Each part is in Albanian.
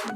E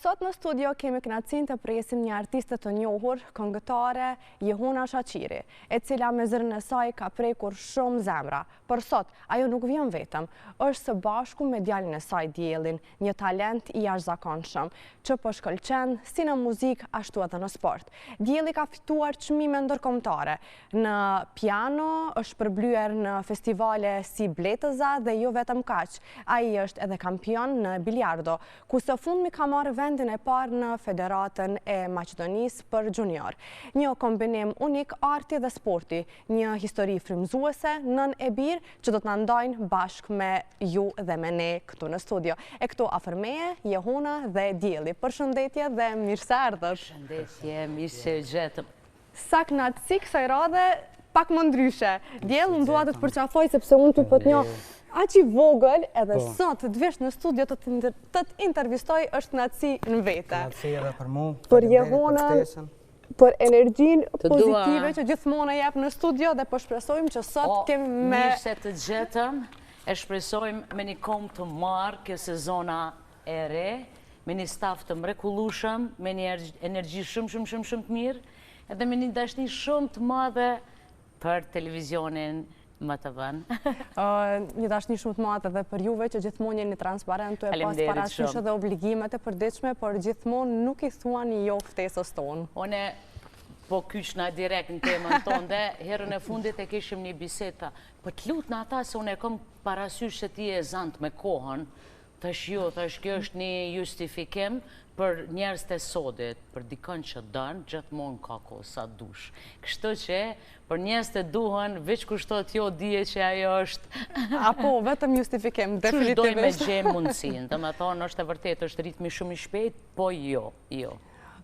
sot në studio kemi kënaqësinë të presim një artiste të njohur, këngëtare Jehona Shaqiri, e cila me zërin e saj ka prekur shumë zemra. Por sot, ajo nuk vjen vetëm, është së bashku me djalin e saj Diellin, një talent i jashtëzakonshëm, që po shkëlqen si në muzikë ashtu edhe në sport. Dielli ka fituar çmime ndërkombëtare. Në piano është përblyer në festivale si Bletëza dhe jo vetëm kaq. Ai është edhe kampion në biliardo, ku së fundmi ka marrë vendin e parë në Federatën e Maqedonisë për junior. Një kombinim unik arti dhe sporti, një histori frymëzuese, nën e birë që do të na ndajnë bashkë me ju dhe me ne këtu në studio. E këtu afër meje, Jehona dhe Dielli. Përshëndetje dhe mirë se erdhët. Përshëndetje, mirë se u gjetëm. Sa kënaqësi kësaj radhe, pak më ndryshe. Diell, unë dua të të përqafoj sepse unë ty po të njoh aq i vogël, edhe sot të vesh në studio të të intervistoj është kënaqësi në vete. Kënaqësi edhe për mua. Për Jehonën, për energjinë pozitive që gjithmonë e jep në studio dhe po shpresojmë që sot kemi me... Mirë se të gjetëm, e shpresojmë me një kom të marrë kjo sezona e re, me një staf të mrekullueshëm, me një energji shumë të mirë, edhe me një dashni shumë të madhe për televizionin më të vënë. Një dashni shumë të madhe dhe për juve që gjithmonë jeni transparentu e pas parasysh dhe obligimet e përditshme, por gjithmonë nuk i thuan jo ftesës tonë. One po kyçna direkt në temën tonë dhe herën e fundit e kishim një biseda. Po të lutë në ata se unë e kom parasysh se ti e zant me kohën, thash jo, thash kjo është një justifikim për njerëz të sodit, për dikën që dënë, gjithmonë ka kohë sa dush. Kështu që për njerëz të duhen, veç kushtot jo dije që ajo është... Apo, vetëm justifikim, definitivisht. Çdo me gjemë mundësinë, dhe me thonë është e vërtet, është ritmi shumë i shpejt, po jo.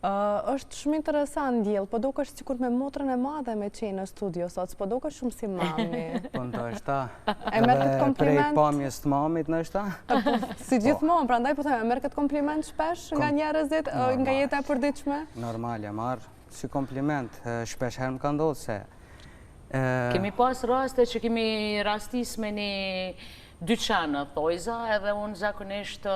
Është shumë interesant, Diell, po dukesh sikur me motrën e madhe me qenë në studio sot, po dukesh shumë si mami. Po ndoshta. E merr këtë kompliment. Prej pamjes të mamit ndoshta. Si gjithmonë, prandaj po them, e merr këtë kompliment shpesh nga njerëzit, nga jeta e përditshme. Normal, e marr si kompliment, shpesh herë më ka ndodhur se. Kemi pas raste që kemi rastis me një dyqanë thojza, edhe unë zakonisht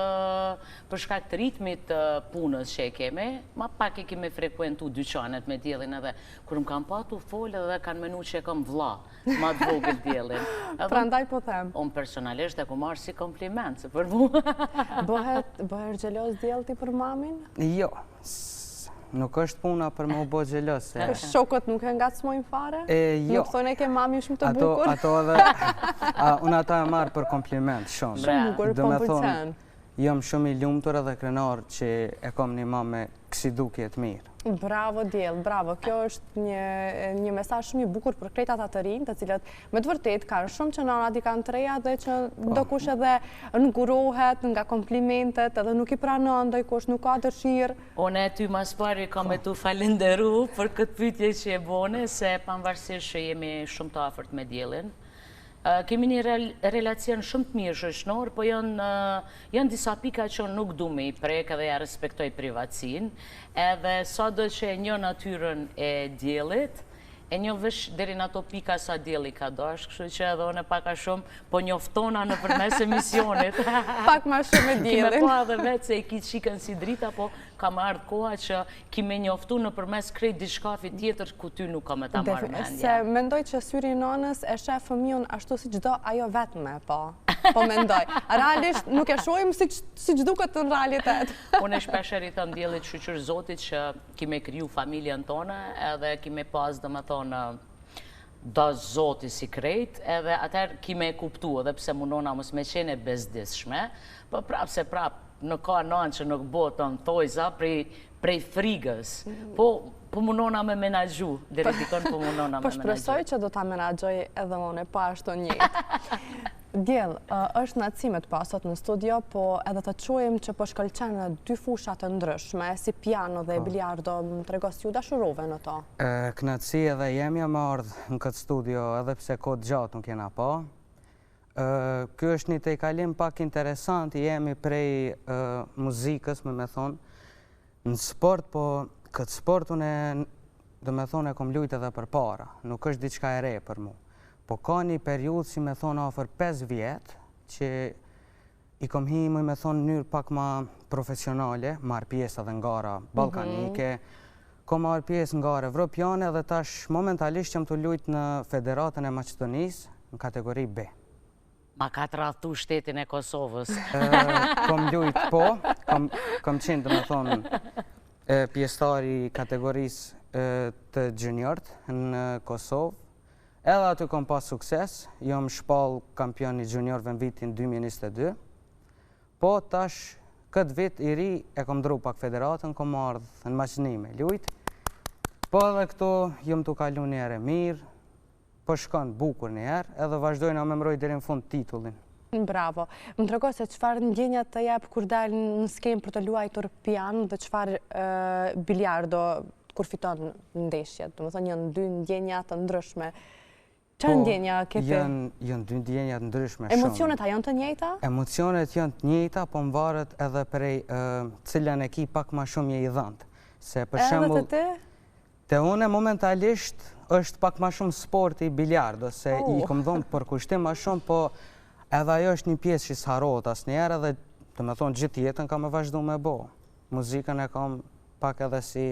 për shkak të ritmit të punës që e kemi, ma pak e kemi frekuentu dyqanet me Diellin edhe kur më kam patu folë edhe kanë menu që e kam vlla, ma të vogël Diellin. Prandaj po them. Unë personalisht e ku marrë si kompliment, se për mu. Bëher xheloz Diell ti për mamin? Jo. Nuk është puna për më u bo xhelos. Shokët nuk e ngacmojnë fare? Jo. Nuk thonë e ke mami shumë të bukur? Ato edhe, unë ata e marrë për kompliment, shumë. Shumë bukur, po më pëlqen. Jam shumë i lumtur edhe krenar që e kom një mamë kësi dukje të mirë. Bravo Diell, bravo. Kjo është një mesazh shumë i bukur për krejt ata të rinj, të cilët me të vërtet kanë shumë që nënat i kanë të reja dhe që ndokush edhe ngurohet nga komplimentet edhe nuk i pranon, ndonjëkush nuk ka dëshirë. Unë ty mas pari kam me tu falenderu për këtë pyetje që e bone, se pavarësisht që jemi shumë të afërt me Diellin. Kemi një relacion shumë të mirë shoqëror, po janë disa pika që nuk du me i prek edhe ja respektoj privatsin, edhe sa do që e një natyrën e Diellit, e një vesh deri në ato pika sa Dielli ka dash, kështu që edhe une paka shumë po njoftona në përmes emisionit. Pak ma shumë e Diellin. Kime po edhe vetë se i ki qikën si drita, po kam ardhë koha që kime njoftu në përmes krejt diçkafi tjetër ku ty nuk ka me ta marrë mendja. Se mendoj që syri nanës e shef fëmijën ashtu si gjdo ajo vetme, po mendoj. Realisht nuk e shojmë si gjduket në realitet. Unë e shpesher i thëmë Diellit shqyqër Zotit që kime kriju familjen tonë edhe kime pas dhe më thonë da Zoti si krejt, edhe atër kime e kuptu edhe pse mundona mos me qene bezdishme, po prap se prap nuk ka nanë që nuk botën thojza prej frigës, po mundona me menagju, deri dikon po mundona me menagju. Po shpresoj që do ta menagjoj edhe une, po ashtu njët. Diell, është kënaqësi të pasot në studio, po edhe të quajmë që po shkëlqen në dy fusha të ndryshme, si piano dhe biliardo, më trego si ju dashurove në to. Kënaqësi edhe jemi më ardhë në këtë studio, edhe pse kohë gjatë nuk jena pa. Kjo është një tejkalim pak interesant, jemi prej muzikës, me thonë, në sport, po këtë sport unë, dhe me thonë, e kom lujt edhe për para, nuk është diçka e re për mu. Po ka një periudhë, si me thonë, afër 5 vjetë, që i kom hi, me thonë, në njërë pak ma profesionale, marrë pjesë edhe nga gara balkanike, kom marrë pjesë nga gara evropiane dhe tash momentalisht jam të lujtë në Federatën e Maqedonisë në kategori B. Ma ka të rratu shtetin e Kosovës. Kom lujtë po, kom qenë të me thonë pjesëtari kategorisë të juniort në Kosovë. Edhe aty kom pas sukses, jom shpall kampion i juniorve në vitin 2022, po tash këtë vit i ri e kom dru pak federatën, kom ardhë në Maqedoni me lujt, po edhe këto jom të kalu një herë mirë, po shkon bukur një herë, edhe vazhdojnë a me mroj deri në fund titullin. Bravo. Më tregoj se çfarë ndjenja të jep kur dal në skemë për të luajtur piano dhe çfarë biliardo kur fiton ndeshjet. Domethënë janë dy ndjenja të ndryshme. Çfarë ndjenja ke ti? Janë dy ndjenja të ndryshme shumë. Emocionet a janë të njëjta? Emocionet janë të njëjta, po mvaret edhe prej cilën e ki pak ma shumë je i dhënë. Se për shembull, edhe të ti? Te une momentalisht është pak ma shumë sporti biliardo, se i kom dhonë për kushtim ma shumë, po edhe ajo është një pjesë që s'harrohet asnjëherë dhe të me thonë gjithë jetën kam e vazhdu me bo. Muzikën e kam pak edhe si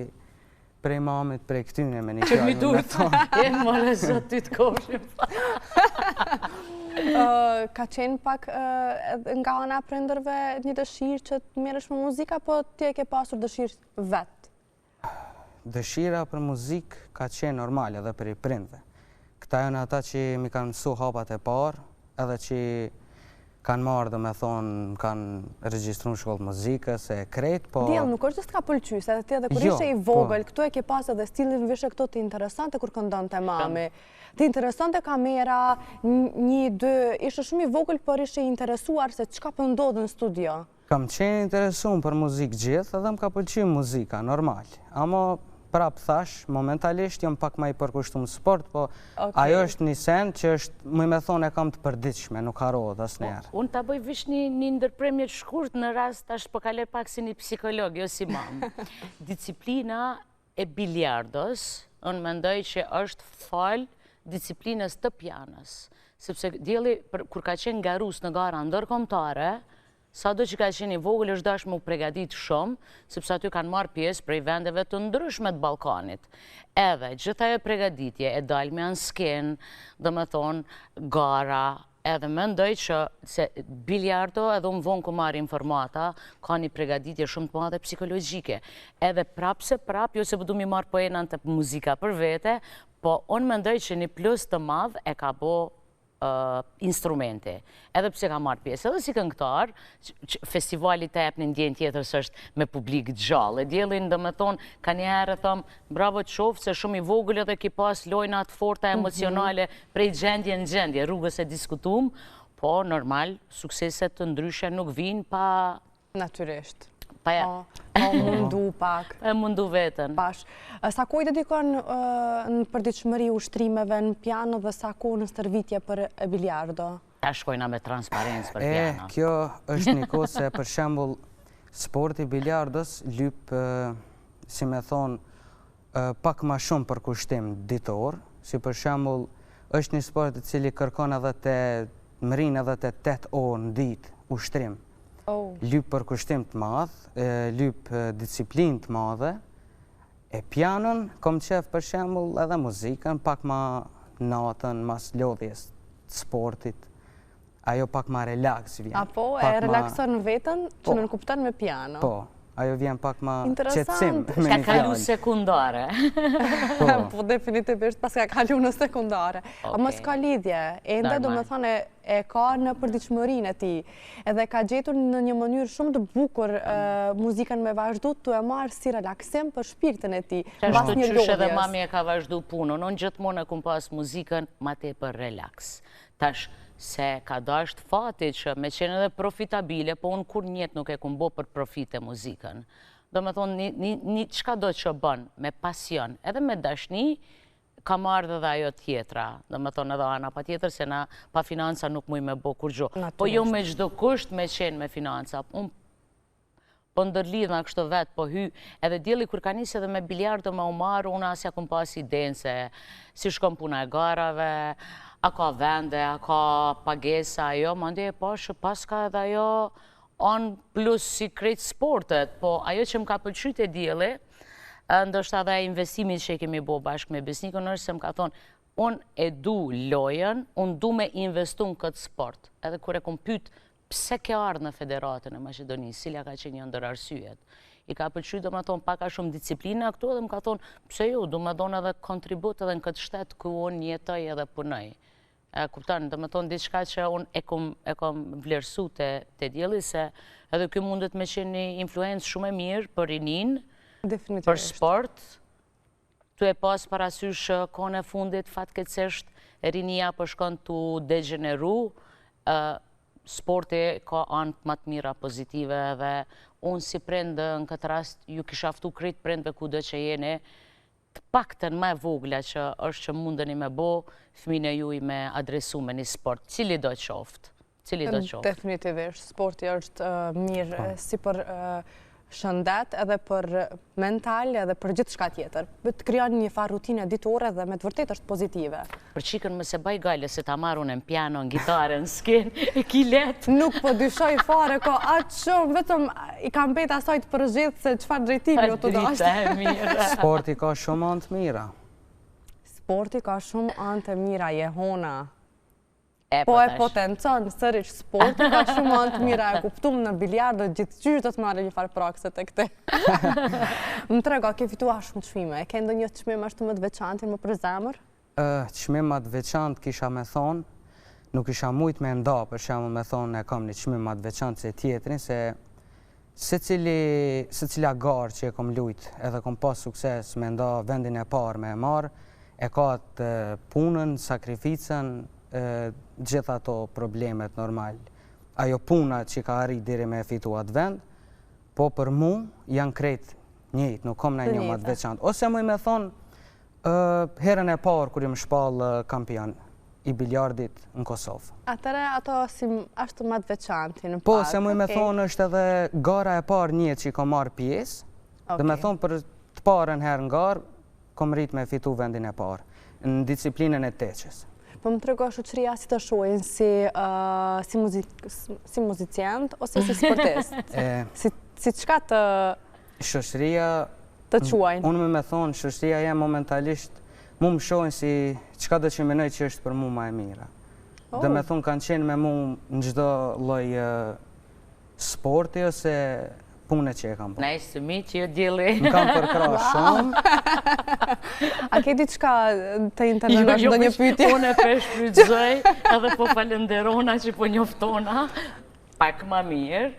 prej mamit, prej këtyne me një Që mi duhet, e mëre zot ty të kofshim. Ka qenë pak nga ana prindërve një dëshirë që të merresh me muzika, po ti e ke pasur dëshirë vetë? Dëshira për muzikë ka qenë normale edhe për i prindve. Këta janë ata që mi kanë mësu hapat e parë, edhe që kanë marrë dhe me thonë, kanë regjistru në shkollë muzikës, e krejt, po... Djel, nuk është që s'ka pëlqys, edhe ti edhe kur ishe i vogël, këtu e ke pas edhe stilin vishe këto të interesante kur këndon të mami. Të interesante kamera, një, dy, ishe shumë i vogël, por ishe i interesuar se çka po ndodh në studio. Kam qenë interesuar për muzikë gjithë, edhe më ka pëlqyer muzika, normal. Ama prap thash, momentalisht jam pak ma i përkushtuar sport, po ajo është një sen që është, më me thonë, e kam të përditshme, nuk harrohet asnjëherë. Unë ta bëj vish një ndërpremje të shkurt në rast tash po kaloj pak si një psikolog, jo si mamë. Disciplina e biliardos, unë mendoj që është fal disciplinës të pianës, sepse djeli kur ka qenë garus në gara ndërkombëtare, sa do që ka qenë i vogël është dash më pregadit shumë, sepse aty kanë marrë pjesë prej vendeve të ndryshme të Ballkanit. Edhe gjitha e pregaditje e dalme në skenë, dhe me thonë gara, edhe mendoj që se biliardo edhe unë vonë ku marrë informata, ka një pregaditje shumë të madhe psikologjike. Edhe prap se prap, jo se du mi marrë poenën të muzika për vete, po unë mendoj që një plus të madh e ka bo instrumente, edhe pse ka marrë pjesë, edhe si këngëtar, festivalit të epë një ndjenë tjetër së është me publik gjallë. Djelin dhe me thonë, ka një herë thëmë, bravo të shofë, se shumë i vogël edhe ki pas lojnat forta emocionale prej gjendje në gjendje, rrugës e diskutum, po normal, sukseset të ndryshe nuk vinë pa... Natyrisht. Pa mundu pak. E mundu vetën. Pash. Sa kohë dedikon në përditshmëri ushtrimeve në piano dhe sa kohë në stërvitje për biliardo? Ta shkojna me transparencë për piano. Kjo është një kohë se për shembull sporti biliardos lyp, si me thonë, pak ma shumë për kushtim ditor, si për shembull është një sport i cili kërkon edhe të mrin edhe të 8 orë në ditë ushtrim. Lyp për kushtim të madhë, lyp disiplin të madhe, e pianon, kom qef për shembull edhe muzikën, pak ma natën, mas lodhjes të sportit, ajo pak ma relax vjen. Apo, e relakson vetën që në nënkupton me piano? Po, ajo vjen pak ma qetësim. Ka kalu sekundare. Po, definitivisht pas ka kalu në sekundare. A mos ka lidhje, ende do me thane e ka në përditshmërinë e ti, edhe ka gjetur në një mënyrë shumë të bukur muzikën me vazhdu të e marë si relaksim për shpirtin e ti. Qashtu qysh edhe mami e ka vazhdu punën, unë gjithmonë e kum pas muzikën ma te për relaks. Tash, se ka dasht fati që me qenë edhe profitabile, po unë kur njetë nuk e kum bo për profite muzikën. Do me thonë, një qka do që bën me pasion, edhe me dashni, ka marrë dhe ajo tjetra. Do me thonë edhe ana pa tjetër, se na pa financa nuk muj me bo kur gjo. Po jo me gjdo kusht me qenë me financa. Unë po ndërlidh nga kështë vetë, po hy, edhe djeli kur ka njësë edhe me biliardo me umarë, unë asja kum pas idenë se si shkom puna e garave, a ka vende, a ka pagesa, ajo, mande e pa që pas ka edhe ajo on plus si krejt sportet, po ajo që më ka pëlqyt e djeli, ndoshta edhe investimin që kemi bo bashkë me Besnikun është se më ka thonë, unë e du lojën, unë du me investu në këtë sport. Edhe kur e kom pyet pse ke ardhë në Federatën e Maqedonisë, cila ka qenë një ndër arsyet. I ka pëlqyer domethënë paka shumë disiplina këtu dhe më ka thonë pse jo, du me dhon edhe kontribut edhe në këtë shtet ku unë jetoj edhe punoj. E kupton, domethënë diçka që unë e kom vlerësu te djeli se edhe ky mundet me qenë një influencë shumë e mirë për rinin, për sport. Tu e pas parasysh kohën e fundit fatkeqësisht rinia po shkon tu degeneru, sporti ka anë më të mira pozitive dhe unë si prindë në këtë rast ju kisha ftu krejt prindëve kudo që jeni të paktën më e vogla që është që mundeni me bo fëmijën e juaj me adresu me një sport, cili do qoftë. Definitivisht, sporti është mirë si për shëndet edhe për mental edhe për gjithë shka tjetër. Të krijon një farë rutine ditore dhe me të vërtet është pozitive. Për qikën më se baj gale se ta marrun në piano, në gitarë, në skenë, e ki letë. Nuk po dyshoj fare, ko atë shumë, vetëm i kam bejt asaj të përgjithë se qëfar drejtimi o të dashtë. Sporti ka shumë anë të mira. Sporti ka shumë anë të mira, Jehona. Po e potencon, sërish, sporti ka shumë anë të mira, e kuptum në biliardë, gjithë qysh do të marrë një farë prakset e këte. Më trego, ke fitua shumë çmime, e ke ndonjë çmim ashtu më të veçantin më për zemër? Çmim më të veçant kisha me thonë, nuk isha mujt me nda, për shembull me thonë e kam një çmim më të veçantë se tjetrin, se secila garë që e kom lujt, edhe kom pas sukses me nda vendin e parë me e marë, e ka të punën, sakrificën, gjitha ato problemet normal. Ajo puna që ka arrit deri me fitu atë vend, po për mu janë krejt njëjtë, nuk kom në një më të veçantë. Ose muj me thonë, herën e parë kur jam shpallë kampion i biljardit në Kosovë. Atëre ato ashtu më të veçantë në pak. Po, se muj me thonë është edhe gara e parë një që i kom marrë pjesë, dhe me thonë për të parën herë në garë, kom rrit me fitu vendin e parë, në disciplinën e teqës. Po më trego shoqëria si të shohin, si muzicient ose si sportist? Si qka të shoqëria quajnë? Unë me thonë, shoqëria jem momentalisht, mu më shohin si qka do që menoj që është për mu ma e mira. Dhe me thonë kanë qenë me mu në gjdo loj sporti ose punë që e kam bërë. Nice to meet you, Djeli. Më kam përkra shumë. A ke diçka të intervenosh në një pyetje? Unë e shfrytëzoj edhe po falenderona që po njoftona pak më mirë.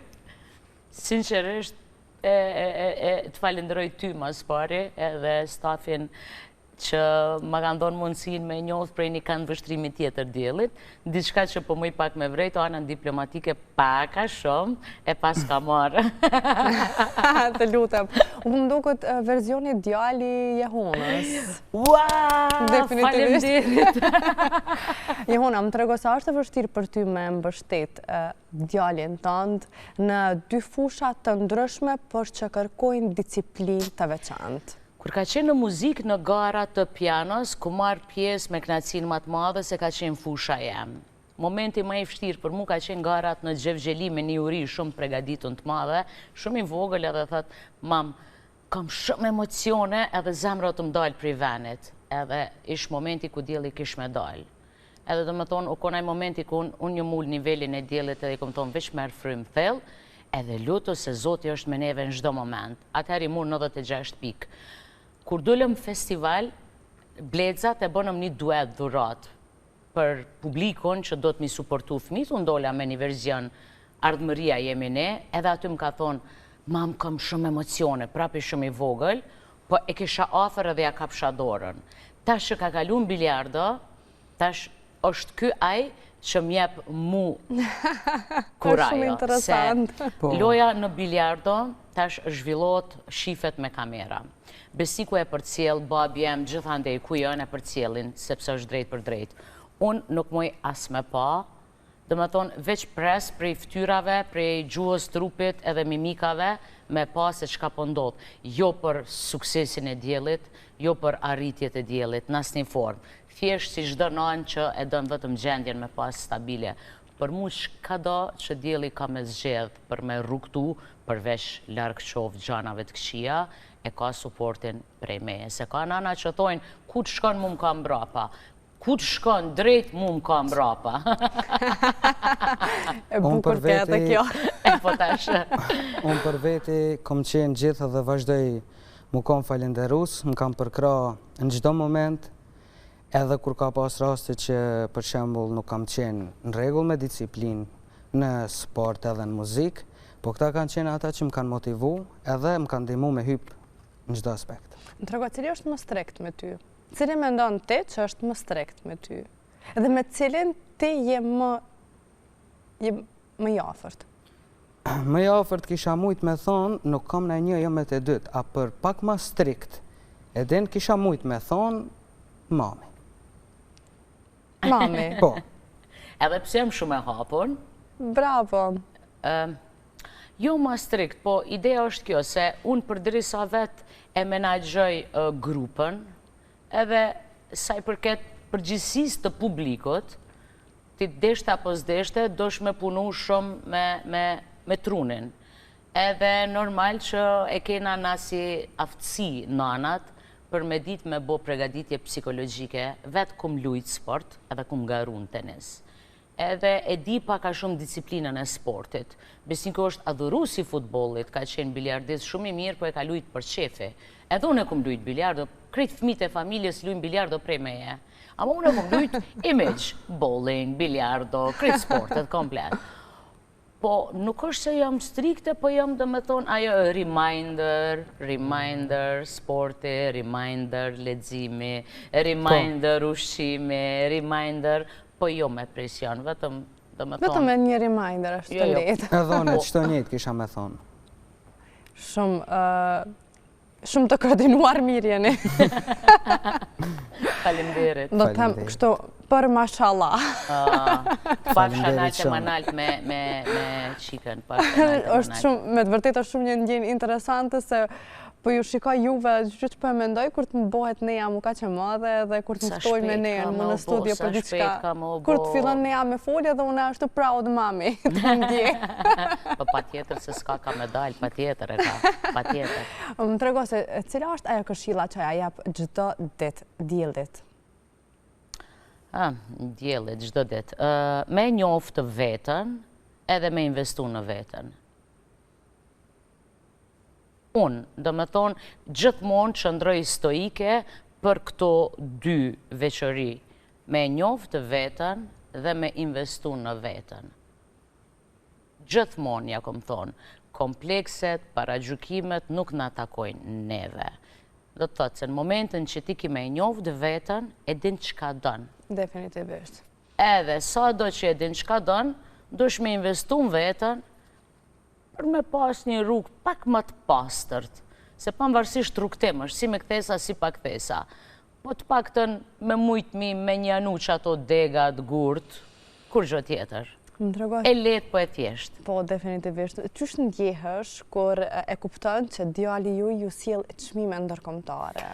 Sinqerisht, të falenderoj ty mas pari edhe stafin që ma kanë donë mundësin me njohë prej një kanë vështrimi tjetër Djelit. Diçka që po muj pak me vrejto, anën diplomatike paka shumë, e pas ka marë. Të lutem. Unë më duket verzioni djali Jehonës. Ua, falenderit. Jehona, më trego sa është e vështirë për ty me mbështet djalin tënd në dy fushat të ndryshme, por që kërkojnë disiplinë të veçantë. Kur ka qenë në muzikë në gara të pianos, ku marrë pjesë me knacin më të madhe se ka qenë fusha jem. Momenti më i vështirë për mu ka qenë garat në Gjevgjeli me një uri shumë pregaditun të madhe, shumë i vogël edhe thëtë, mam, kam shumë emocione edhe zemra të më dalë prej venit, edhe ish momenti ku Djeli kish me dalë. Edhe dhe më thonë, u konaj momenti ku unë një mull nivelin e Djelit edhe i kom thonë veç merë frymë thellë, edhe lutu se Zoti është me neve në çdo moment. Atëherë i mur 96 pikë. Kur dullëm festival, Blexat e bënëm një duet dhurat për publikun që do të mi suportu fëmijët, unë dolla me një verzion Ardhmëria jemi ne, edhe aty më ka thonë, mam kam shumë emocione, prapi shumë i vogël, po e kisha afer edhe ja kapsha dorën. Tash që ka kalu në biljardo, tash është ky aj që mjep mu kurajo. Shumë interesant. Loja në biljardo, tash zhvillot shifet me kamera. Besiku e përcjell, babi jem, gjithandej ku janë e përcjellin, sepse është drejt për drejt. Unë nuk muj as me pa, dhe me thonë veç pres prej ftyrave, prej gjuhës trupit edhe mimikave, me pa se qka po ndodh. Jo për suksesin e Djelit, jo për arritjet e Djelit, në asnjë formë. thjesht si çdo nanë që e don vetëm gjendjen me pas stabile. Për mu çkado që dielli ka me zgjedh për me rrugtu, përveç larg qoftë gjanave të këqija, e ka suportin prej meje. Se ka nana që thojnë, ku të shkon mu m'ka mbrapa, ku të shkon drejt mu m'ka mbrapa. E bukur ke edhe kjo. E po tash. Unë për veti kom qenë gjithë dhe vazhdoj mu kom falenderus, më kam përkra në çdo moment, edhe kur ka pas raste që për shembull nuk kam qenë në rregull me disiplinë në sport edhe në muzikë, po këta kanë qenë ata që më kanë motivu edhe më kanë ndihmu me hyp në çdo aspekt. Më trego, cili është më strikt me ty? Cili mendon ti që është më strikt me ty? Dhe me cilin ti je më i afërt? Më i afërt kisha mujt me thonë, nuk kam në një jo me të dytë, a për pak më strikt, edhe kisha mujt me thonë, mami. Mami. Po. Edhe pse jam shumë e hapur, Bravo. jo ma strikt, po ideja është kjo, se unë përderisa vetë e menaxhoj grupën, edhe sa i përket përgjithësisë të publikut, ti deshte apo s'deshte, dosh me punu shumë me trunin. Edhe normal që e kena na si aftësi nanat, për me ditë me bo pregaditje psikologjike, vetë kum lujtë sport, edhe kum garu në tenis. Edhe e di pak a shumë disiplinën e sportit. Besinko është adhurusi futbollit, ka qenë biljardist shumë i mirë, po e ka lujtë për qefi. Edhe unë e kum lujtë biljardo, krejt fëmijët e familjes lujnë biljardo prej meje. Ama unë e kum lujtë image, bowling, biljardo, krejt sportet komplet. Po nuk është se jam strikte, po jam dhe me thonë ajo reminder sporti, reminder leximi, reminder ushqimi, reminder, po jo me presion, vetëm dhe me thonë. Vetëm e një reminder është të lehtë. Edhe unë çdo njëjtë kisha me thonë. Shumë të koordinuar mirë jeni. Faleminderit. Do të them kështu për mashallah. Pasha naltë më naltë me qikën. Është shumë, me të vërtetë është shumë një ndjenjë interesante se po ju shikoj juve që po e mendoj kur të më bëhet neja mu ka që madhe dhe kur të më ftoj me nejen më në studio për diçka. Kur të fillon neja me folje dhe unë ashtu proud mami të më ndje. Po pa tjetër se s'ka ka medalj, pa tjetër e ka, pa tjetër. Më trego se cila është ajo këshilla që ja jep çdo ditë diellit? Diellit, çdo ditë. Me njoftë veten edhe me investu në veten. Unë, do me thonë, gjithmonë qëndroj stoike për këto dy veçori, me njoftë veten dhe me investu në veten. Gjithmonë, ja kom thonë, komplekset, paragjykimet nuk na takojnë neve. Do të thotë se në momentin që ti ki me njoftë veten, e din çka don. Definitivisht. Edhe sa do që e din çka don, dush me investu në veten, për me pas një rrugë pak më të pastërt, se pavarësisht rrugtim është, si me kthesa, si pa kthesa. Po të paktën me mujtmi, me një anuq ato degat, gurt, kur gjë tjetër. E letë po e thjesht. Po, definitivisht. Qysh ndjehesh kur e kupton që djali ju sjell çmime ndërkombëtare?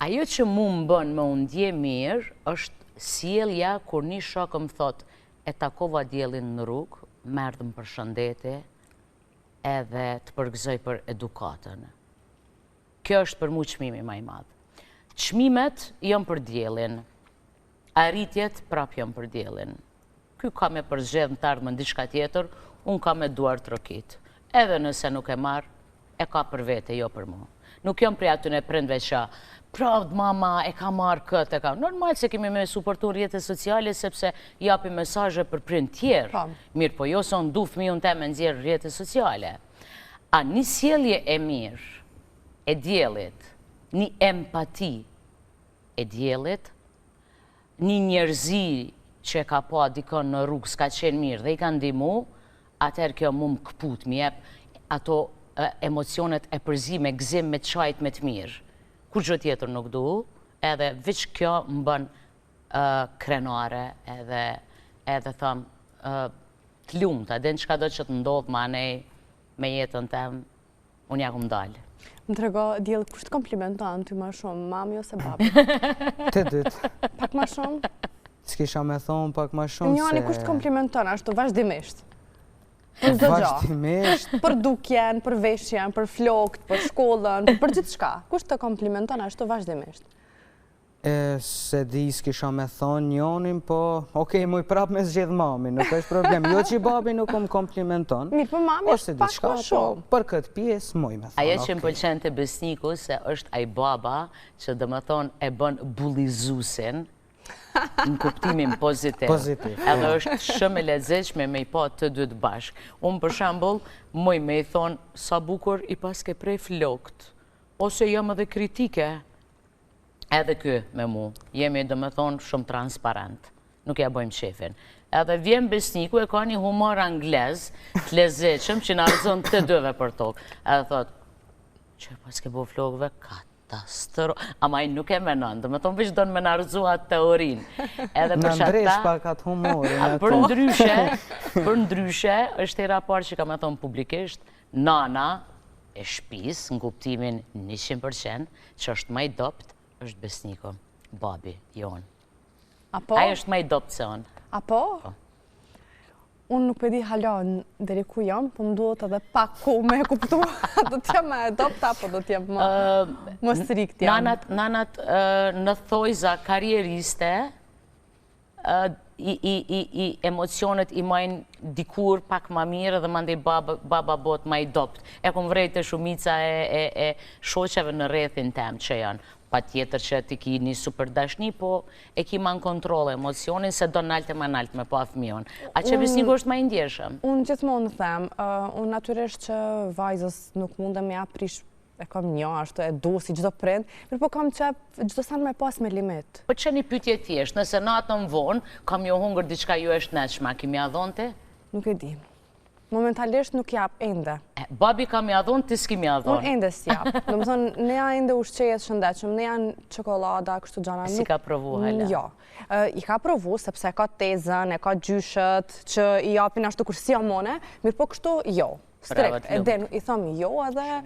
Ajo që mu më bën me u ndje mirë, është sjellja kur një shok më thot, e takova diellin në rrugë, merr më përshëndetje, edhe të përgëzoj për edukatën. Kjo është për mu çmimi më i madh. Çmimet janë për diellin, arritjet prap janë për diellin. Ky ka me përzgjedh në të ardhmen diçka tjetër, unë ka me duar trokit. Edhe nëse nuk e marr, e ka për vete, jo për mu. Nuk jam prej aty në prindve që pravd mama e ka marrë këtë, e ka. Normal se kemi me suportu rrjetet sociale sepse japi mesazhe për prind tjerë. Mirë, po jo se unë du fëmijën te me nxjerr rrjetet sociale. A një sjellje e mirë e diellit, një empati e diellit, një njerëzi që ka pa dikon në rrugë s'ka qenë mirë dhe i ka ndihmu, atëherë kjo mu më këput, më jep ato emocionet e përzime, gzim me çajt me të mirë. Kur gjë tjetër nuk du, edhe veç kjo më bën krenare, edhe thëm të lumta, dhe në qka do që të ndodhë ma nej me jetën tem, unë ja ku më dalë. Më të rego, djelë, kush të komplimenton ty më shumë, mami ose babi? Të dytë. Pak më shumë? S'kisha me thonë pak më shumë se... Njani, kush të komplimenton, ashtu vazhdimisht? Për çdo gjë. Vazhdimisht. Për dukjen, për veshjen, për flokt, për shkollën, për gjithë shka. Kush të komplimenton ashtu vazhdimisht? Se di s'kisha me thonë njonin, po... Okej, muj prap me zgjedh mami, nuk është problem. Jo që babi nuk më komplimenton. Mirë, për mami është pak më shumë. Për këtë pjesë, muj me thonë. Ajo që më pëlqen të Besniku, se është ai baba që dhe më thonë e bën bullizusin, në kuptimin pozitiv. Edhe është shumë e lezetshme me i pa të dytë bashkë. Unë për shembull, muj me i thonë, sa bukur i paske prej flokt, ose jam edhe kritike. Edhe ky me mu, jemi dhe me thonë shumë transparent, nuk ja bojmë shefin. Edhe vjen Besniku e ka një humor anglez, të lezetshëm që në arzon të dëve për tokë. Edhe thot, që paske bo flokëve, katastro, ama i nuk e menon, dhe me thonë vish do në me në arzua teorinë. Në ndresh pak atë humorin. Për ndryshe, është e raport që ka me thonë publikisht, nana e shpis, në kuptimin 100%, që është ma i dopt, është Besniku, babi, jonë. Apo? Ajo është ma i dopt se onë. Apo? Unë nuk përdi halon dheri ku jam, po më duhet edhe pak ku me kuptu. Do t'jem me adopt, apo do t'jem më strikt jam? Nanat në thojza karieriste, i emocionet i majnë dikur pak ma mirë dhe mandej baba bot ma i dopt. E kom vrejt e shumica e shoqeve në rrethin tem që janë. Pa tjetër që ti ki një super dashni, po e ki ma në kontrol emocionin se do nalte ma nalte me pa fëmion. A që Besniku është ma i ndjeshëm? Unë gjithmonë them, unë natyrisht që vajzës nuk mundem me aprish e kam një ashtu e do si gjdo prind, mirë po kam që gjdo sanë me pas me limit. Po që një pytje thjesht, nëse natën vonë, kam jo hungër diçka ju është netshma, kimi adhonte? Nuk e di. Momentalisht nuk jap ende. Babi kam i adhon, ti s'kimi adhon. Unë ende s'jap. Do më thonë, ne janë ende ushqejet shëndetshëm, ne janë çokolada, kështu gjana. Si ka provu, hala? Jo. I ka provu, sepse ka tezën, e ka gjyshët, që i japin ashtu kur si amone, mirë po kështu jo. Strikt. Edhe i thom jo edhe...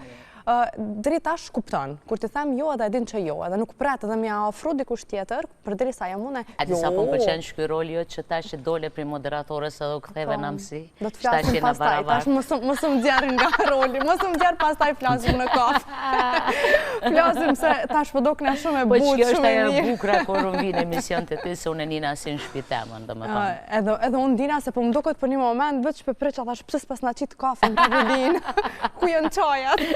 Deri tash kupton, kur të them jo edhe edin që jo, edhe nuk pret edhe mja ofru dikush tjetër, për deri sa jam une, jo. A disa po më pëlqen shky roli jo që tash që dole pri moderatores edhe u ktheve në mësi? Do të flasim pas taj, tash mësëm djerë nga roli, mësëm djerë pas taj flasim në kafë. Flasim se tash po do këna shumë e butë, shumë e mirë. Po që është ajo bukra kur unë vinë emision të ti, se unë e nina si në shpitemën, dhe më tonë. Edhe unë dina se po më do këtë për një moment, veç për preqa thash pësës pas na qitë kafën, të vëdin, ku jenë qajat.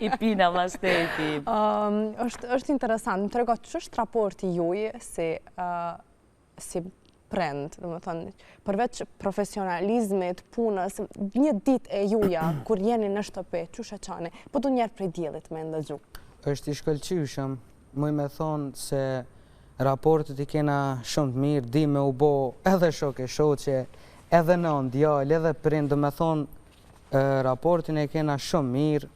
I pina mas të e ti. është interesant, më të rego, që është raporti juj si prend, dhe më thënë, përveç profesionalizmit, punës, një dit e juja, kur jeni në shtëpi, që shë qani, po du njerë prej djelit me ndëgju? është i shkëlqyshëm, muj me thonë se raportet i kena shumë të mirë, di me u bo edhe shoke shoqe, edhe në djallë, edhe prind, dhe me thonë, raportin e kena shumë mirë.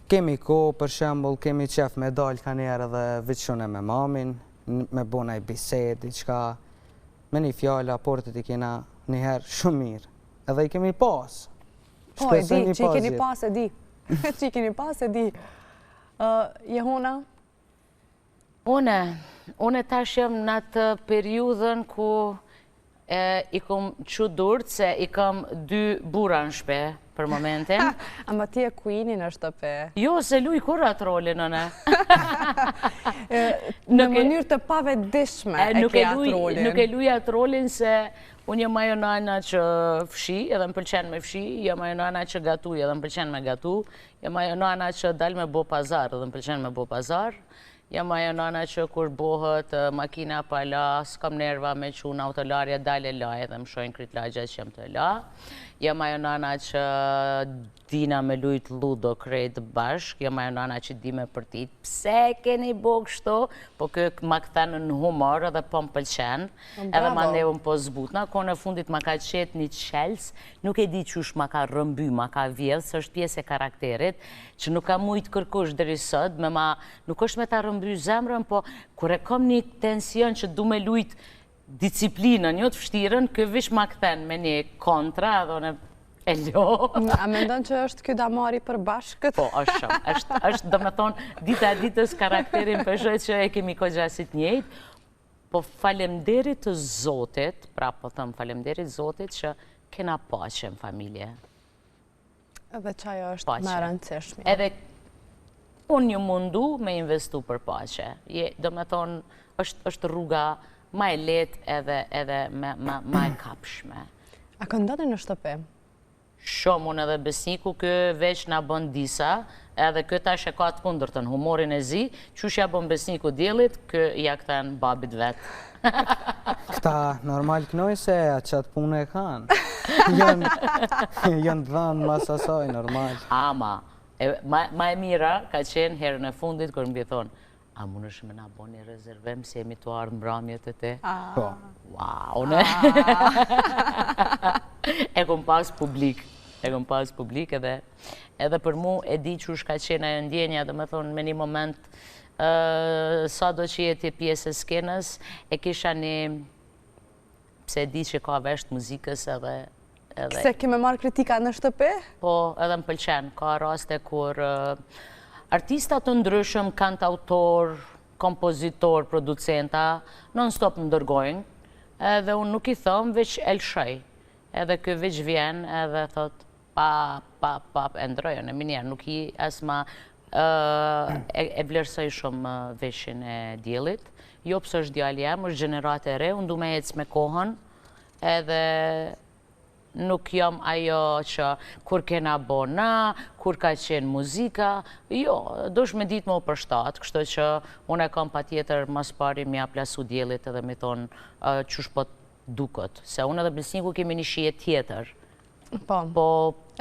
Kemi ko, për shembull, kemi qef me dalë ka njerë edhe viqune me mamin, me bona i bisedi, qka me një fjallë, raportet i kena njëherë shumë mirë. Edhe i kemi pas. Po, e di, që i keni pas e di. Që i keni pas e di. Jehona? Une tash jem në atë periudhën ku i kom që durët se i kam 2 bura në shpe për momentin. Ama ti e kuini në shtëpe? Jo, se luj kur atë rolin, nëne. Në mënyrë të pavetdishme e ke atë rolin. Nuk e luj atë rolin se unë jam ajo nana që fshi, edhe më pëlqen me fshi, jam ajo nana që gatuj, edhe më pëlqen me gatu, jam ajo nana që dal me bo pazar, edhe më pëlqen me bo pazar, jam ajo nana që kur bohët makina pa la, s'kam nerva me që në autolarja dale la edhe më shojnë kryt lagja që jem të la. Jam ajo nana që dina me lujt ludo krejt bashk, jam ajo nana që di me përtit. Pse keni bo kështu? Po kë ma këthen në humor edhe po më pëlqen, edhe ma nevën po zbutna. Ko në fundit ma ka qetë një qels, nuk e di qush ma ka rëmby, ma ka vjedh, së është pjesë e karakterit, që nuk ka mujtë kërkush dheri sot, nuk është me ta rëmby zemrën, po kur e kom një tension që du me lujt disciplinën, jo të fështirën, kë vish ma këthen me një kontra, dhe E lo. A mendon që është ky damari për bashkët? Po, është shumë. është do me thonë, dita e ditës karakterin përshoj që e kemi kogjasit njëjtë, po falemderit të Zotit, pra po thëmë falemderit Zotit që kena paqe në familje. Edhe qajo është më rëndësishme. Edhe unë një mundu me investu për paqe. Do me thonë, është rruga ma e letë edhe ma e kapshme. A këndoni në shtëpi? Shumë, unë edhe besniku kë veç nga bën disa, edhe këta shë ka të kundërtën, humorin e zi, qush ja bën besniku djelit, kë ja këtën babit vetë. Këta normal kënoj se qatë punë e kanë. Jënë dhanë mas asaj, normal. Ama, ma e mira ka qenë herën e fundit, kërë më thonë, a mund është me nga bo një rezervem si jemi të ardhë mbramjet e te? Po. Wow, ne? E kom pas publik. Edhe për mu e di që shka qena e ndjenja, dhe me thonë me një moment, sa do që jeti pjesë e skenës, e kisha një, pse di që ka vesht muzikës edhe... Se kime marrë kritika në shtëpi? Po, edhe më pëlqen, ka raste kur artistat të ndryshëm, kantautor, kompozitor, producenta, non-stop më dërgojnë, edhe unë nuk i thëmë, veç elshoj. Edhe kë veç vjen, edhe thot, pa, e ndrojën, e minjerë, nuk i asma e vlerësoj shumë veshin e djelit. Jo pësë është djali jam, është gjenerat e re, unë du me ecë me kohën, edhe nuk jam ajo që kur kena bona, kur ka qenë muzika, jo, do shme ditë më për shtatë, kështu që unë e kam pa tjetër mas pari mja plasu djelit edhe me thonë qush po dukët, se unë edhe besniku kemi një shije tjetër. Po,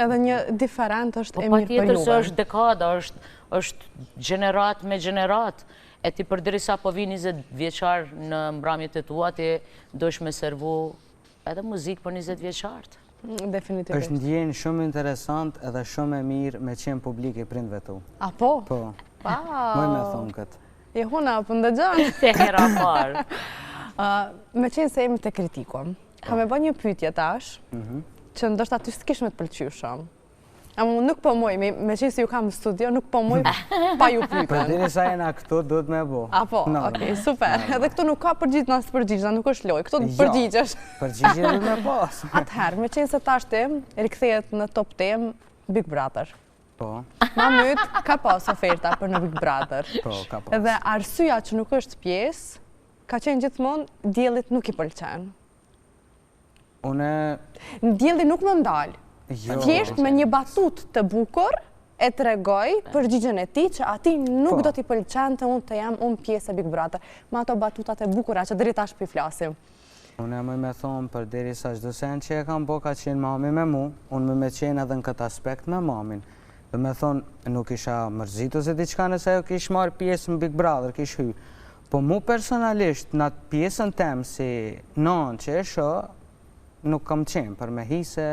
edhe një diferent është e mirë për juve. Po pa tjetër se është dekada, është gjenerat me gjenerat, e ti përderi sa po vi 20 vjeqar në mbramjet e tua, ti do shme servu edhe muzikë për 20 vjeqartë. Definitivt. është ndjenjë shumë interesant edhe shumë e mirë me qenë publik i prindve tu. A po? Po. Moj me thonë këtë. Je huna, për ndëgjën? Te hera parë. Me qenë se jemi të kritikuam, ka me bë një pytje tash, që ndoshta ty s'kish me të pëlqy shumë. Ama nuk po moj, me qenë se ju kam në studio, nuk po moj pa ju pytën. Për diri sa jena këtu, duhet me bo. A po, okej, super. Edhe këtu nuk ka përgjigj nësë përgjigj, nuk është loj, këtu përgjigjesh. Përgjigje duhet me pas. Atëherë, me qenë se tash tim, rikthejet në top tem Big Brother. Po. Ma myt, ka pas oferta për në Big Brother. Po, ka pas. Edhe arsyeja që nuk është pjesë, ka qenë gjithmonë, djellit nuk i pëlqen. Djellit nuk më ndalë. Thjesht me një batut të bukur e të regoj përgjigjen e ti që ati nuk do t'i pëlqen të unë të jam unë pjesë e Big Brother. Ma ato batutat e bukura që deri tash pi flasim. Unë e me thonë për deri sa çdo sen që e kam bo ka qenë mami me mu, unë me qenë edhe në këtë aspekt me mamin. Dhe me thonë, nuk isha mërzitu se diçka nëse jo kish marrë pjesë në Big Brother, kish hy. Po mu personalisht, në pjesën tem si non që e shë, nuk kam qenë për me hi se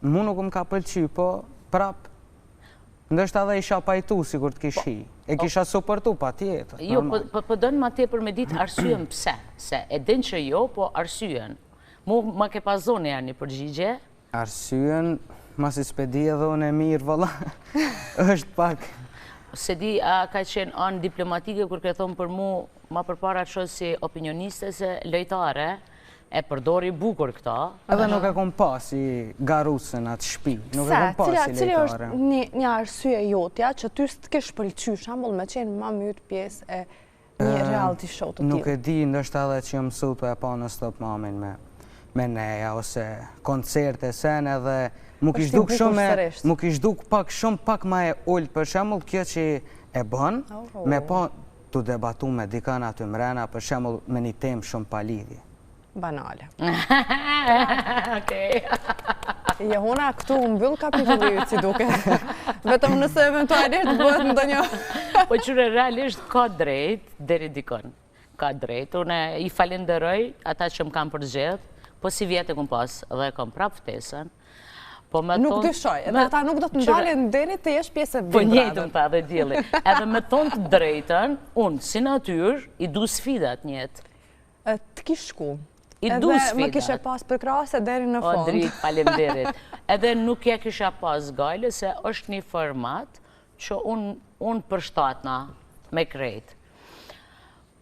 mu nuk më ka pëlqy, po prap, ndështë edhe isha pajtu si kur të kish hi. E kisha supportu pa tjetër. Jo, po dënë ma tepër me ditë arsyen pse, se e din që jo, po arsyen. Mu ma ke pas zone janë një përgjigje? Arsyen, ma si s'pedi edhe unë e mirë, valla, është pak. Se di, a ka qenë anë diplomatike, kur ke thonë për mu, ma përpara që si opinioniste se lojtare, e përdori bukur këta. Edhe nuk e kom pasi garusën atë shpi, nuk e kom pasi lejtare. Cili është një arsye jotja që ty s'kesh pëlqy, shambull me qenë ma myt pjesë e një reality show të tillë? Nuk e di, ndështë edhe që jë mësu të e pa në stop mamin me neja, ose koncerte sen edhe mu kish duk pak ma e ullë, për shembull kjo që e bën, me pa të debatu me dikan aty mrena, për shembull me një temë shumë palidhje. Banale. Jehona, këtu mbyll kapitullit si duke. Vetëm nëse eventualisht bëhet ndonjë. Po qyre realisht ka drejt, deri dikon. Ka drejt. Unë i falenderoj ata që më kam përzgjedh, po si vjetë e kom pas dhe kom prap ftesën. Nuk dyshoj, edhe ata nuk do të ndalin deri të jesh pjesë e Big Brother. Po njëjtën ta dhe djeli. Edhe me tonë të drejtën, unë si natyrë i du sfidat njëtë. Të kish shku I du Edhe më kishe sfidat. pas përkrahase deri në O, fund. dritë, faleminderit. Edhe nuk ja kisha pas gajle, se është një format që unë përshtatna me krejt.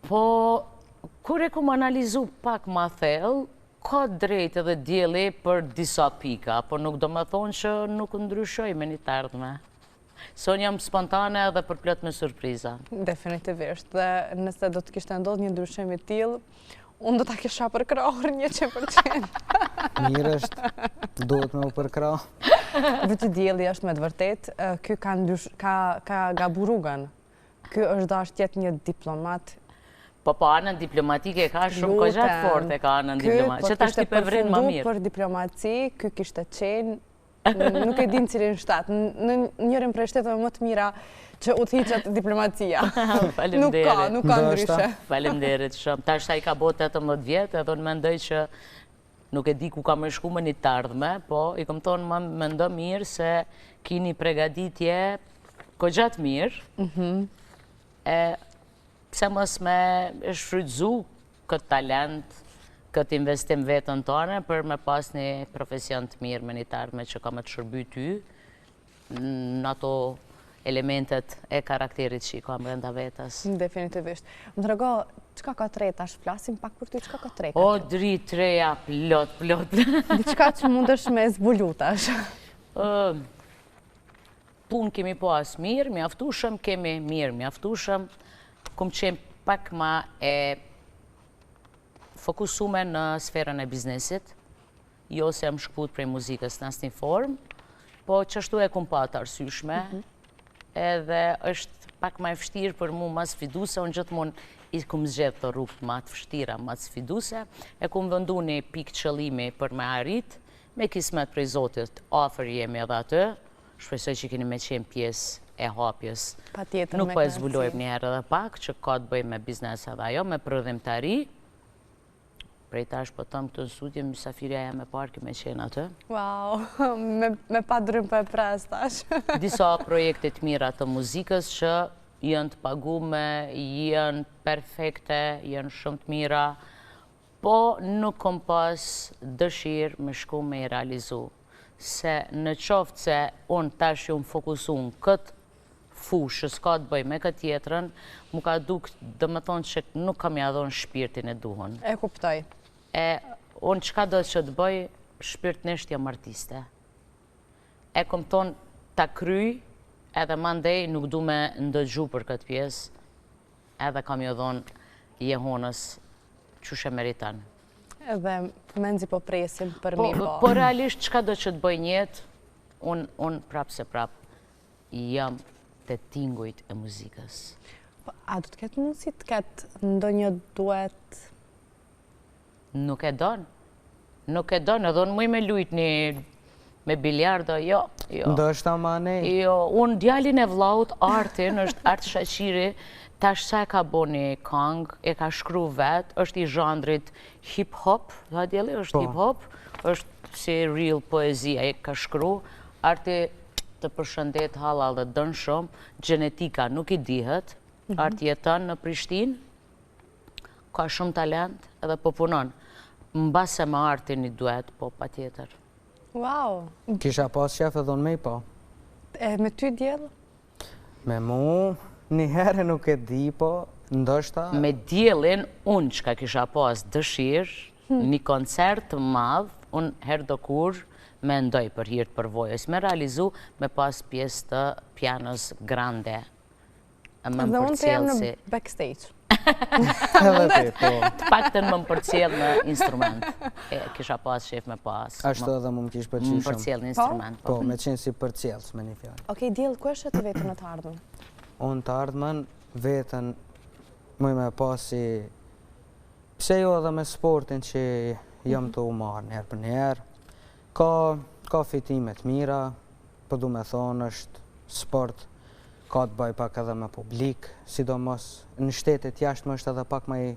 Po, kur e kom analizu pak ma thellë, ka drejt edhe djeli për disa pika, po nuk do me thonë që nuk ndryshoj me një të ardhme. Son jam spontane edhe për plot me surpriza. Definitivt. Dhe nëse do të kishte ndodhur një ndryshim i tillë, unë do ta kisha përkrahur 100%. Mirë është, duhet me u përkrah. Vëti dielli është me të vërtet, ky ka gabu rrugën. Ky është dashur të jetë një diplomat. Po anën diplomatike ka shumë kohë forte ka anën diplomatike. Që tash ti përvrin më mirë. Për diplomaci, ky kishte qenë, nuk e din cilin shtat, në njërin prej shteteve më të mira që udhëhiqet diplomacia. Nuk ka ndryshe. Faleminderit shumë. Tash ai ka botë 18 vjet, edhe unë mendoj që nuk e di ku ka më shku më një të ardhme, po i kam thonë më mendo mirë se kini pregaditje kogjatë mirë. Pse mos me shfrytzu këtë talent, këtë investim vetën tonë, për me pas një profesion të mirë me një të ardhme që ka me të shërby ty në ato elementet e karakterit që i ka brenda vetës. Definitivt. Më trego, çka ka tre, tash flasim pak për ty, çka ka tre? O, dri, treja, plot. Diçka që mundesh me zbulu tash. Punë kemi pas mirë, mjaftushëm, kemi mirë, mjaftushëm. Kum qenë pak ma e fokusume në sferën e biznesit, jo se jam shkput prej muzikës në asnjë formë, po qashtu e kum patë arsyeshme, edhe është pak ma e vështirë për mu ma sfiduse, unë gjithmonë i kum zgjedhë të rrugët ma të vështira, ma të sfiduse, e kum vëndu një pikë qëllimi për me arrit, me kismet prej Zotit, afër jemi edhe atë, shpresoj që keni me qenë pjesë e hapjes. Nuk po e zbulojmë një herë edhe pak, që ka të bëjmë me biznes edhe ajo, me prodhimtari. Prej tash po tëmë këtë në studio, mysafirja e me parë me qenë atë. Wow, me pa dërëm për e pres tash. Disa projekte të mira të muzikës që janë të pagume, janë perfekte, janë shumë të mira, po nuk kom pas dëshirë me shku me i realizu. Se në qoftë se unë tash ju më fokusu në këtë fushë, s'ka të bëj me këtë tjetërën, mu ka duk, dhe më thonë që nuk kam ja dhonë shpirtin e duhun. E kuptoj. Unë qka do që të bëj, shpirtnisht jam artiste. E kom thonë ta kryj, edhe mandej nuk du me ndëgju për këtë pjesë, edhe kam jo dhonë jehonës që shë meritan. Edhe menzi po presim për mi po. Po realisht qka do që të bëj njetë, unë prapë se prapë jam të tingujt e muzikës. A du të ketë mundësi të ketë ndonjë duet? Nuk e donë. Nuk e donë, edhe unë muj me lujt një me biljardo, jo. Ndo është ama nej? Jo, unë djalin e vlaut, Artin, është Art Shaqiri, tash sa e ka bo një kang, e ka shkru vet, është i zhandrit hip-hop, dhe djeli është hip-hop, është si real poezia, e ka shkru, Arti të përshëndet halal dhe dënë shumë, genetika nuk i dihet, Arti jeton në Prishtinë, ka shumë talent edhe po punon. Mbase me Artin i duhet, po pa tjetër. Wow! Kisha pas qef edhe unë me i po. Me ty djellë? Me mu, një herë nuk e di, po, ndoshta... Me djellin, unë që ka kisha pas dëshirë, një koncert të madhë, unë herë do kur me ndoj për hirtë përvojës, me realizu me pas pjesë të pianos grande. Dhe unë të jam në backstage. Edhe ti, po. Të pak të më përcjell në instrument. Kisha pas shef me pas. Ashtu edhe mu më kish përqishëm. Më përcjell në instrument. Po, me qenë si përcjellës me një fjallë. Okej, djellë, ku është të vetën në të ardhmen? Unë të ardhmen, vetën, muj me pasi... Pse jo edhe me sportin që jam të umarë njerë për njerë. Ka fitimet mira, po du me thonë është sport, ka të bëj pak edhe me publik, sidomos në shtetet jashtë më është edhe pak më i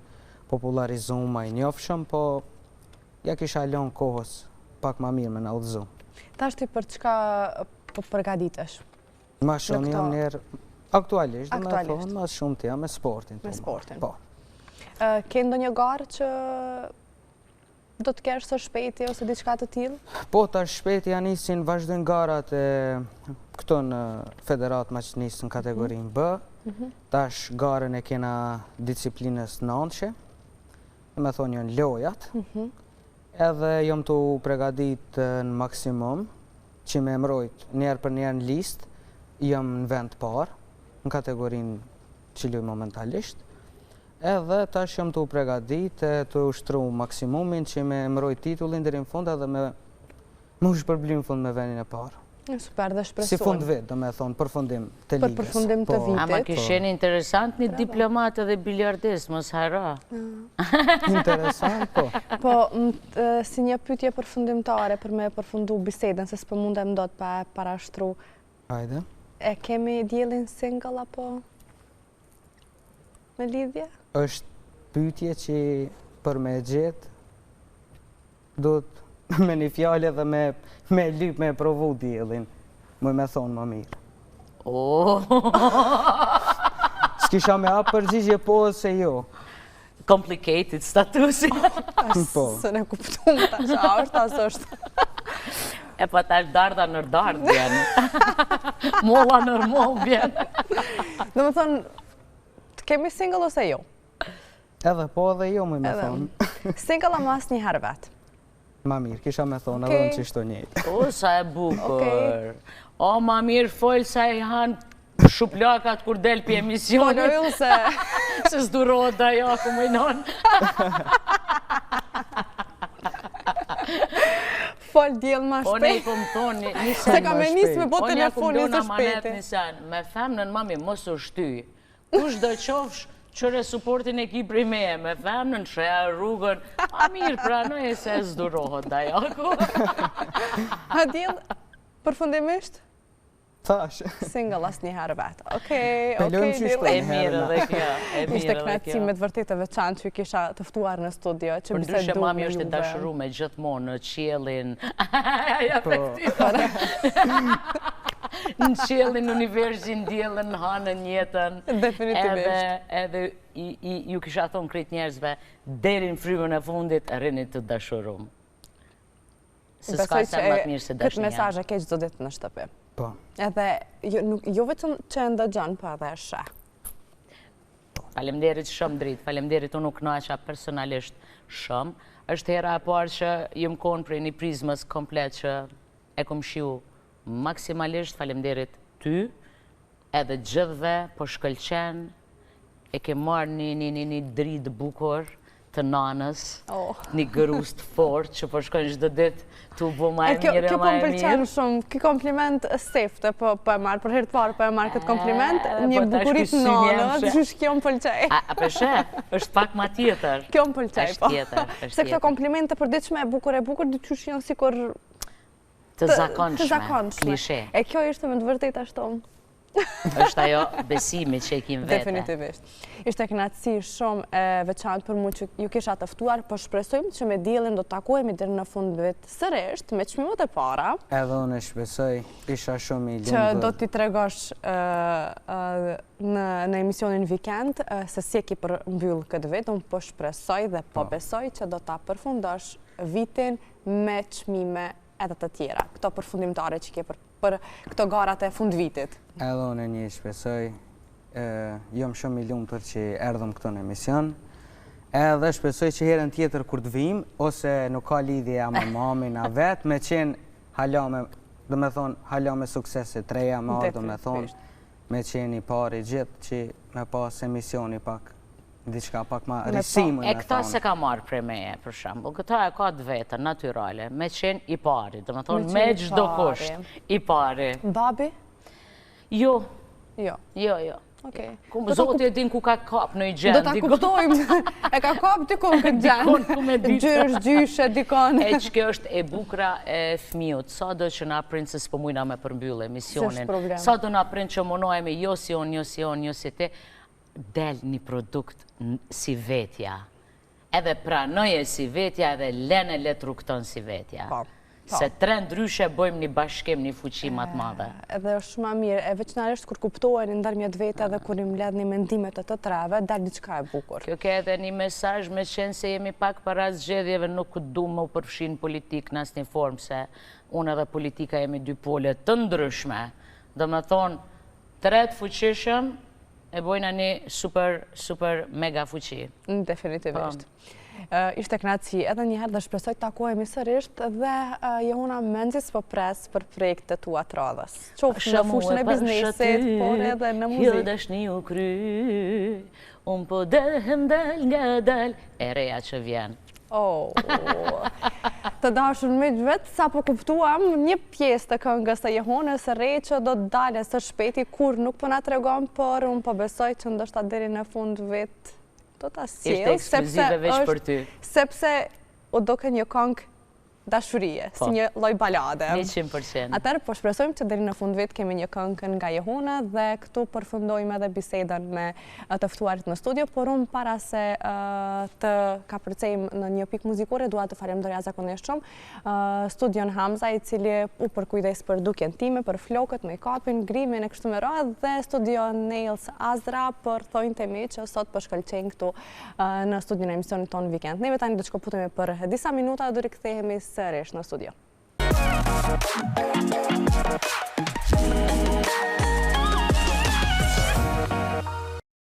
popularizu, më i njofshëm, po ja kisha lënë kohës pak më mirë me në udhëzu. Ta është ti për çka po përgatitesh? Ma shumë jam njerë, aktualisht, dhe me thonë, ma shumë të jam me sportin. Me sportin. Po. Ke ndonjë garë që do të kesh së shpejti ose diçka të tillë? Po, tash shpejti janë nisin vazhdojnë garat e këto në Federat Maqenisë në kategorinë B. Tash garën e kena disiplinës nënçe, me thonë janë lojat. Edhe jom të pregadit në maksimum, që me mrojt njerë për njerë në list, jam në vend parë, në kategorinë që luj momentalisht. Edhe tash jam të pregadit të ushtru maksimumin që me mrojt titullin deri në fund edhe me ush përblim në fund me vendin e parë. Super dhe shpresoj. Si fund vit, do me thonë, përfundim të ligës. Për përfundim të vitit. Ama kishen interesant një diplomat edhe biljardist, mos hara. Interesant, po. Po, si një pyetje përfundimtare për me përfundu bisedën, se s'po mundem do të parashtru. Hajde. E kemi diellin single apo me lidhje? Është pyetje që për me gjetë, do të me një fjallë dhe me lyp me provu diellin, me thonë më mirë. S'kisha me apë përgjigje po ose jo. Complicated statusi. Po. Së ne kuptum ta që është, asë është. E pa tash darda nër dardë bjenë. Molla nër mollë bjenë. Dhe më thonë, të kemi single ose jo? Edhe po edhe jo me thonë. Single ama asë një herë vetë. Ma mirë, kisha me thonë, edhe në që ishto njëjtë. O, sa e bukur. O, ma mirë folë sa i hanë shuplakat kur del për emisionit. Po, në se... Se s'durohet da jo, ku më i nonë. Folë djelë ma O, ne i shpejt. kom thonë, një Se ka me njësë me po O, një kom telefonin dona së manet shpejti. një sen. Me femnën, mami, mos u shty. Kush do qofsh, qëre suportin e ki prej meje, me femnën, shreja rrugën, a mirë pranoj e se s'durohet da jo, ku. Ha djelë, përfundimisht, Thash. single asë një herë vetë. Okej, Pelojmë që djelë. E mirë dhe kjo, e Ishte mirë dhe knatësi kjo. me të vërtetë veçantë që i kisha tëftuar në studio, që Për ndryshe bisedu mami me është e juve. dashuru me gjithmonë në qiellin. Ja, në qiellin, universin, diellin, në hanën, jetën. Definitivisht. Edhe ju kisha thonë krejt njerëzve, deri në frymën e fundit, rinit të dashurum. Se s'ka Besoj sa më të mirë se këtë dashnja. mesazh e keq çdo ditë në shtëpi. Po. Edhe jo vetëm që e ndëgjon, po edhe e sheh. Faleminderit shumë dritë, faleminderit unë u kënaqa personalisht shumë. Është hera e parë që jëm konë prej një prizmës komplet që e kom shiu maksimalisht, faleminderit ty, edhe gjithve, po shkëlqen, e ke marrë një dritë bukur të nanës, një gërus të fort që po shkojnë çdo ditë tu bo ma e mirë, Kjo po ma më e pëlqen mirë. shumë, ky kompliment sefte, po e marr për herë të parë, po e marr këtë kompliment, një po tash bukurit ky syni jam nanës, she. që kjo më pëlqej. A për shef, është pak ma tjetër. Kjo më pëlqej, Është po. tjetër, është Se këto tjetër. komplimente përditshme e bukur, dyqysh janë sikur Të të zakonshme, zakonshme. klishe. E kjo ishte me të vërtetë ashtu. Është ajo besimi që e kim vete. Definitivisht. Ishte kënaqësi shumë e veçantë për mua që ju kisha të ftuar, po shpresojmë që me diellin do të takohemi deri në fund vit sërish me çmimet e para. Edhe unë e shpresoj, isha shumë i Që lumtur. do t'i tregosh në emisionin Weekend se si e ki përmbyll këtë vit, unë po shpresoj dhe po besoj që do ta përfundosh vitin me çmime edhe të tjera. Këto përfundimtare që ke për këto garat e fund vitit. Edhe unë e një shpresoj, jom shumë i lumtur që erdhëm këto në emision. Edhe shpresoj që herën tjetër kur të vim, ose nuk ka lidhje a me mamin, a vetë, me qenë hala me, do me thonë, hala me suksese treja marë, do me thonë, me qenë i pari gjithë që me pas emisioni pak, diçka pak ma risimu, E këta se ka marrë prej meje, për shembull. Këta e ka të vetën, natyrale, me qenë i pari, do me thonë, me çdo kusht, i pari. Babi? Jo, Jo. jo. Okej. Zoti e din ku ka kap në i gjendë. Do ta kuptojmë. E ka kap dikon këtë gjendë. Dikon ku me ditë. Gjyrë, gjyshe, dikon. E që kjo është e bukra e fëmijut. Sa do që na prind se s'po mujna me përmbyllë emisionin. Sa do na prind që munojme jo si unë, jo si unë, jo si te. Del një produkt si vetja. Edhe pranoje si vetja edhe lene let rukton si vetja. Se tre ndryshe bëjmë një bashkim, një fuqi më të madhe. Edhe është shumë mirë, e veçanërisht kur kuptohen ndërmjet vete dhe kur i mbledhni mendimet të treve, dal diçka e bukur. Kjo ke edhe një mesazh me qenë se jemi pak para zgjedhjeve, nuk du më u përfshin politik në asnjë formë, se unë edhe politika jemi dy pole të ndryshme. Do me thonë, tre të fuqishëm e bojna një super mega fuqi. Definitivt. Ishte kënaqësi edhe njëherë dhe shpresoj të takohemi sërish dhe Jehona Mendzis po pres për projektet tua të radhës. Qoftë në fushën e biznesit, por edhe në muzikë. Jo dashni u kry, unë po dehem del nga del, e reja që vjen. Të dashur miq, vetë sa po kuptuam një pjesë të këngës të Jehonës së re që do të dalë së shpejti, kur nuk po na tregon, por unë po besoj që ndoshta deri në fund vetë do ta sjell, ishte ekskluzive veç për ty. Sepse u doke një këngë dashurie, si një lloj balade. 100%. Atëherë po shpresojmë që deri në fund vit kemi një këngë nga Jehona dhe këtu përfundojmë edhe bisedën me të ftuarit në studio, por unë para se të kapërcejmë në një pikë muzikore, dua të falenderoj zakonisht shumë Studion Hamza, i cili u përkujdes për dukjen time, për flokët, make-upin, grimin e kështu me radhë, dhe Studio Nails Azra për thonjtë e mi që sot po shkëlqejnë këtu në studion e emisionit tonë Vikend. Neve tani do të shkëputemi për disa minuta dhe do rikthehemi sërish në studio.